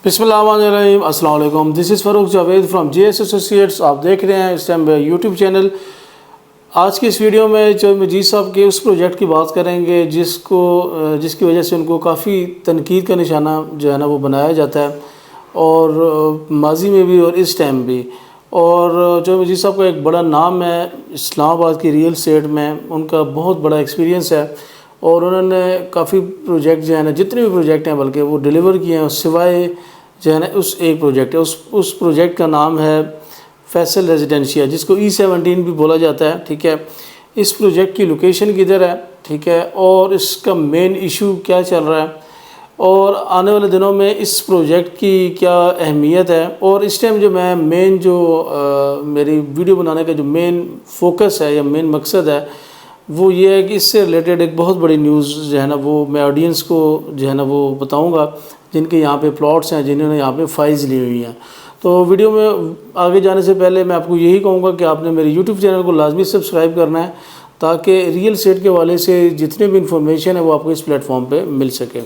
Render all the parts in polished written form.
بسم اللہ الرحمن الرحیم۔ السلام علیکم، this is Farooq Javed from J S associates. آپ دیکھ رہے ہیں اس ٹائم یوٹیوب چینل۔ آج کی اس ویڈیو میں چوہے مجید صاحب کے اس پروجیکٹ کی بات کریں گے جس کی وجہ سے ان کو کافی تنقید کا نشانہ جو ہے نا وہ بنایا جاتا ہے، اور ماضی میں بھی اور اس ٹائم بھی۔ اور چوہے مجید صاحب کا ایک بڑا نام ہے اسلام آباد کی ریئل اسٹیٹ میں، ان کا بہت بڑا ایکسپیرینس ہے، اور انہوں نے کافی پروجیکٹ جو ہے نا جتنے بھی پروجیکٹ ہیں بلکہ وہ ڈیلیور کیے ہیں، سوائے جو ہے نا اس ایک پروجیکٹ ہے، اس پروجیکٹ کا نام ہے فیصل ریزیڈنشیا، جس کو E17 بھی بولا جاتا ہے، ٹھیک ہے۔ اس پروجیکٹ کی لوکیشن کدھر ہے، ٹھیک ہے، اور اس کا مین ایشو کیا چل رہا ہے، اور آنے والے دنوں میں اس پروجیکٹ کی کیا اہمیت ہے، اور اس ٹائم جو میں میری ویڈیو بنانے کا جو مین فوکس ہے یا مین مقصد ہے وہ یہ ہے کہ اس سے ریلیٹڈ ایک بہت بڑی نیوز جو ہے نا وہ میں آڈینس کو جو ہے نا وہ بتاؤں گا، جن کے یہاں پہ پلاٹس ہیں، جنہوں نے یہاں پہ فائلز لی ہوئی ہیں۔ تو ویڈیو میں آگے جانے سے پہلے میں آپ کو یہی کہوں گا کہ آپ نے میرے یوٹیوب چینل کو لازمی سبسکرائب کرنا ہے، تاکہ ریئل اسٹیٹ کے حوالے سے جتنے بھی انفارمیشن ہے وہ آپ کو اس پلیٹ فارم پہ مل سکے۔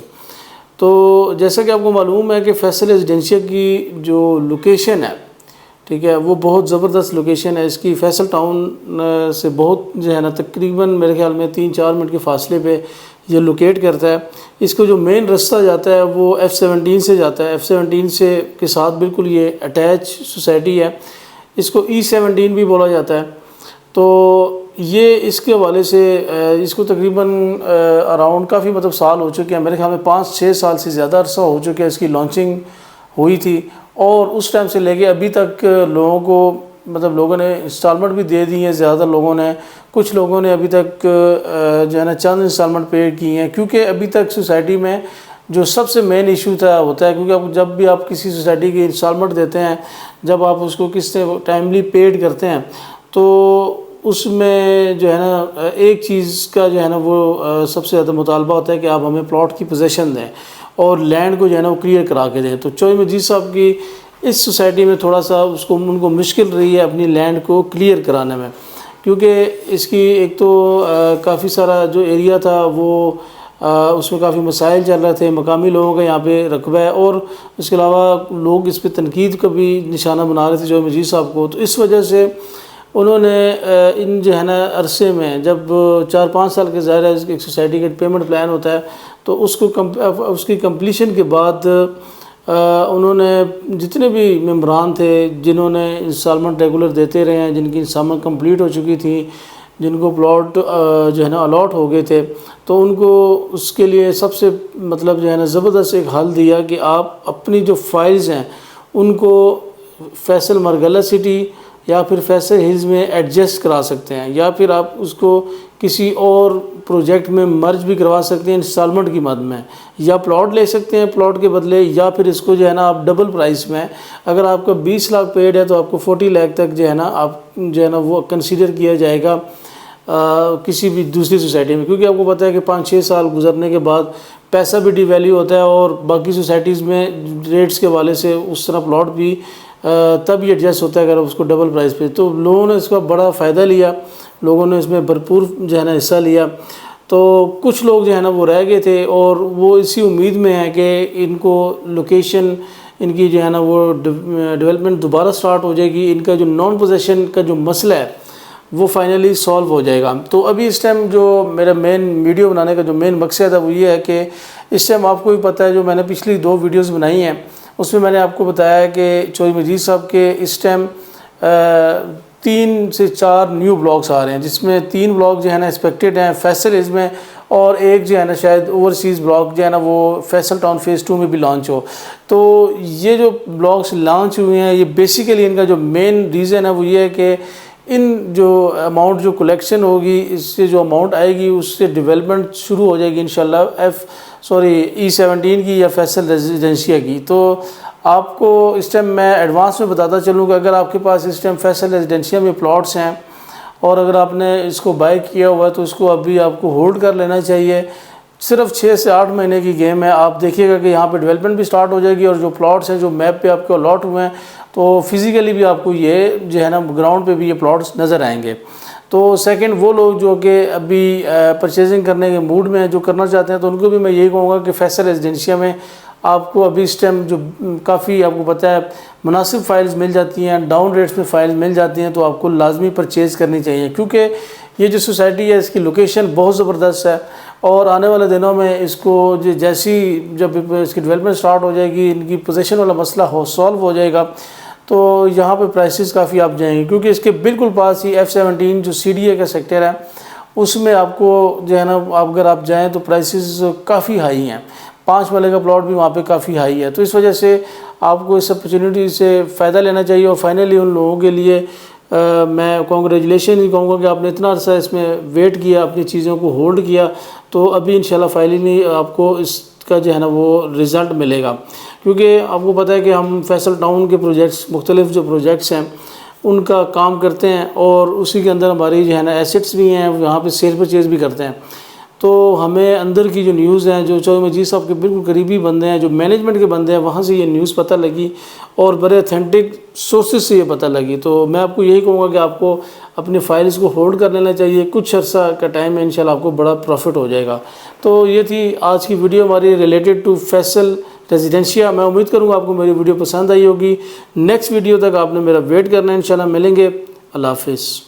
تو جیسا کہ آپ کو معلوم ہے کہ فیصل ریزیڈنشیا کی جو لوکیشن ہے، ٹھیک ہے، وہ بہت زبردست لوکیشن ہے۔ اس کی فیصل ٹاؤن سے بہت جو ہے نا تقریباً میرے خیال میں 3-4 منٹ کے فاصلے پہ یہ لوکیٹ کرتا ہے۔ اس کو جو مین رستہ جاتا ہے وہ F17 سے جاتا ہے، F17 کے ساتھ بالکل یہ اٹیچ سوسائٹی ہے، اس کو E17 بھی بولا جاتا ہے۔ تو یہ اس کے حوالے سے اس کو تقریباً اراؤنڈ کافی سال ہو چکے ہیں، میرے خیال میں 5-6 سال سے زیادہ عرصہ ہو چکے ہیں اس کی لانچنگ ہوئی تھی، اور اس ٹائم سے لے کے ابھی تک لوگوں نے انسٹالمنٹ بھی دے دی ہیں، زیادہ لوگوں نے، کچھ لوگوں نے ابھی تک جو ہے نا چند انسٹالمنٹ پے کی ہیں، کیونکہ ابھی تک سوسائٹی میں جو سب سے مین ایشو ہوتا ہے، کیونکہ جب بھی آپ کسی سوسائٹی کی انسٹالمنٹ دیتے ہیں، جب آپ اس کو کس سے ٹائملی پیڈ کرتے ہیں، تو اس میں جو ہے نا ایک چیز کا جو ہے نا وہ سب سے زیادہ مطالبہ ہوتا ہے کہ آپ ہمیں پلاٹ کی پوزیشن دیں اور لینڈ کو جو ہے نا وہ کلیئر کرا کے دیں۔ تو چوہے مجید صاحب کی اس سوسائٹی میں تھوڑا سا ان کو مشکل رہی ہے اپنی لینڈ کو کلیئر کرانے میں، کیونکہ اس کی ایک تو کافی سارا جو ایریا تھا وہ اس میں کافی مسائل چل رہے تھے، مقامی لوگوں کا یہاں پہ رقبہ ہے، اور اس کے علاوہ لوگ اس پہ تنقید کا بھی نشانہ بنا رہے تھے چوہے مجید صاحب کو۔ تو اس وجہ سے انہوں نے ان جو ہے نا عرصے میں، جب 4-5 سال کے ظاہر ہے ایک سوسائٹی کا پیمنٹ پلان ہوتا ہے، تو اس کی کمپلیشن کے بعد انہوں نے جتنے بھی ممبران تھے جنہوں نے انسٹالمنٹ ریگولر دیتے رہے ہیں، جن کی انسٹالمنٹ کمپلیٹ ہو چکی تھی، جن کو پلاٹ جو ہے نا الاٹ ہو گئے تھے، تو ان کو اس کے لیے سب سے جو ہے نا زبردست ایک حل دیا کہ آپ اپنی جو فائلز ہیں ان کو فیصل مرگلہ سٹی یا پھر فیصل ہلز میں ایڈجسٹ کرا سکتے ہیں، یا پھر آپ اس کو کسی اور پروجیکٹ میں مرج بھی کروا سکتے ہیں انسٹالمنٹ کی مد میں، یا پلاٹ لے سکتے ہیں پلاٹ کے بدلے، یا پھر اس کو جو ہے نا آپ ڈبل پرائس میں، اگر آپ کا 20 لاکھ پیڈ ہے تو آپ کو 40 لاکھ تک جو ہے نا آپ جو ہے نا وہ کنسیڈر کیا جائے گا کسی بھی دوسری سوسائٹی میں، کیونکہ آپ کو پتہ ہے کہ 5-6 سال گزرنے کے بعد پیسہ بھی ڈی ویلیو ہوتا ہے، اور باقی سوسائٹیز میں ریٹس کے حوالے سے اس طرح پلاٹ بھی تب ہی ایڈجسٹ ہوتا ہے اگر اس کو ڈبل پرائس پہ۔ تو لوگوں نے اس کا بڑا فائدہ لیا، لوگوں نے اس میں بھرپور جو ہے نا حصہ لیا۔ تو کچھ لوگ جو ہے نا وہ رہ گئے تھے، اور وہ اسی امید میں ہیں کہ ان کو لوکیشن ان کی جو ہے نا وہ ڈیولپمنٹ دوبارہ سٹارٹ ہو جائے گی، ان کا جو نان پوزیشن کا جو مسئلہ ہے وہ فائنلی سالو ہو جائے گا۔ تو ابھی اس ٹائم جو میرا مین ویڈیو بنانے کا جو مین مقصد ہے وہ یہ ہے کہ اس ٹائم آپ کو بھی پتہ ہے، جو میں نے پچھلی 2 ویڈیوز بنائی ہیں اس میں نے آپ کو بتایا ہے کہ چوہے مجید صاحب کے اس ٹائم 3 سے 4 نیو بلاکس آ رہے ہیں، جس میں 3 بلاک جو ہے نا ایکسپیکٹڈ ہیں فیصل ہلز میں، اور ایک جو ہے نا شاید اوورسیز بلاک جو ہے نا وہ فیصل ٹاؤن فیز 2 میں بھی لانچ ہو۔ تو یہ جو بلاکس لانچ ہوئے ہیں، یہ بیسیکلی ان کا جو مین ریزن ہے وہ یہ ہے کہ ان جو اماؤنٹ جو کلیکشن ہوگی، اس سے جو اماؤنٹ آئے گی اس سے ڈیولپمنٹ شروع ہو جائے گی انشاءاللہ E17 کی یا فیصل ریزیڈنشیا کی۔ تو آپ کو اس ٹائم میں ایڈوانس میں بتاتا چلوں کہ اگر آپ کے پاس اس ٹائم فیصل ریزیڈنشیا میں پلاٹس ہیں، اور اگر آپ نے اس کو بائی کیا ہوا ہے تو اس کو ابھی آپ کو ہولڈ کر لینا چاہیے۔ صرف 6 سے 8 مہینے کی گیم ہے، آپ دیکھیے گا کہ یہاں پہ ڈیولپمنٹ بھی سٹارٹ ہو جائے گی، اور جو پلاٹس ہیں جو میپ پہ آپ کو الاٹ ہوئے ہیں، تو فزیکلی بھی آپ کو یہ جو ہے نا گراؤنڈ پہ بھی یہ پلاٹس نظر آئیں گے۔ تو سیکنڈ، وہ لوگ جو کہ ابھی پرچیزنگ کرنے کے موڈ میں ہیں، جو کرنا چاہتے ہیں، تو ان کو بھی میں یہی کہوں گا کہ فیصل ریزیڈنشیا میں آپ کو ابھی اس ٹائم جو کافی آپ کو پتہ ہے مناسب فائلز مل جاتی ہیں، ڈاؤن ریٹس میں فائلز مل جاتی ہیں، تو آپ کو لازمی پرچیز کرنی چاہیے، کیونکہ یہ جو سوسائٹی ہے اس کی لوکیشن بہت زبردست ہے، اور آنے والے دنوں میں اس کو جیسی جب اس کی ڈیولپمنٹ سٹارٹ ہو جائے گی، ان کی پوزیشن والا مسئلہ سالو ہو جائے گا، تو یہاں پہ پرائسز کافی آپ جائیں گے، کیونکہ اس کے بالکل پاس ہی F17 جو CDA کا سیکٹر ہے اس میں آپ کو جو ہے نا اگر آپ جائیں تو پرائسز کافی ہائی ہیں، 5 مرلے کا پلاٹ بھی وہاں پہ کافی ہائی ہے، تو اس وجہ سے آپ کو اس اپرچونیٹی سے فائدہ لینا چاہیے۔ اور فائنلی ان لوگوں کے لیے میں کانگریچولیشن ہی کہوں گا کہ آپ نے اتنا عرصہ اس میں ویٹ کیا، اپنی چیزوں کو ہولڈ کیا، تو ابھی انشاءاللہ فائنلی آپ کو اس کا جو ہے نا وہ رزلٹ ملے گا، کیونکہ آپ کو پتہ ہے کہ ہم فیصل ٹاؤن کے پروجیکٹس، مختلف جو پروجیکٹس ہیں ان کا کام کرتے ہیں، اور اسی کے اندر ہماری جو ہے نا ایسٹس بھی ہیں، وہاں پہ سیل پرچیز بھی کرتے ہیں، تو ہمیں اندر کی جو نیوز ہیں، جو چودھری مجید صاحب کے بالکل قریبی بندے ہیں، جو مینجمنٹ کے بندے ہیں، وہاں سے یہ نیوز پتہ لگی اور بڑے اتھینٹک سورسز سے یہ پتہ لگی، تو میں آپ کو یہی کہوں گا کہ آپ کو اپنے فائلز کو ہولڈ کر لینا چاہیے، کچھ عرصہ کا ٹائم میں انشاءاللہ آپ کو بڑا پروفٹ ہو جائے گا۔ تو یہ تھی آج کی ویڈیو ہماری ریلیٹڈ ٹو فیصل ریزیڈنشیا۔ میں امید کروں گا آپ کو میری ویڈیو پسند آئی ہوگی۔ نیکسٹ ویڈیو تک آپ نے میرا ویٹ کرنا ہے، انشاءاللہ ملیں گے۔ اللہ حافظ۔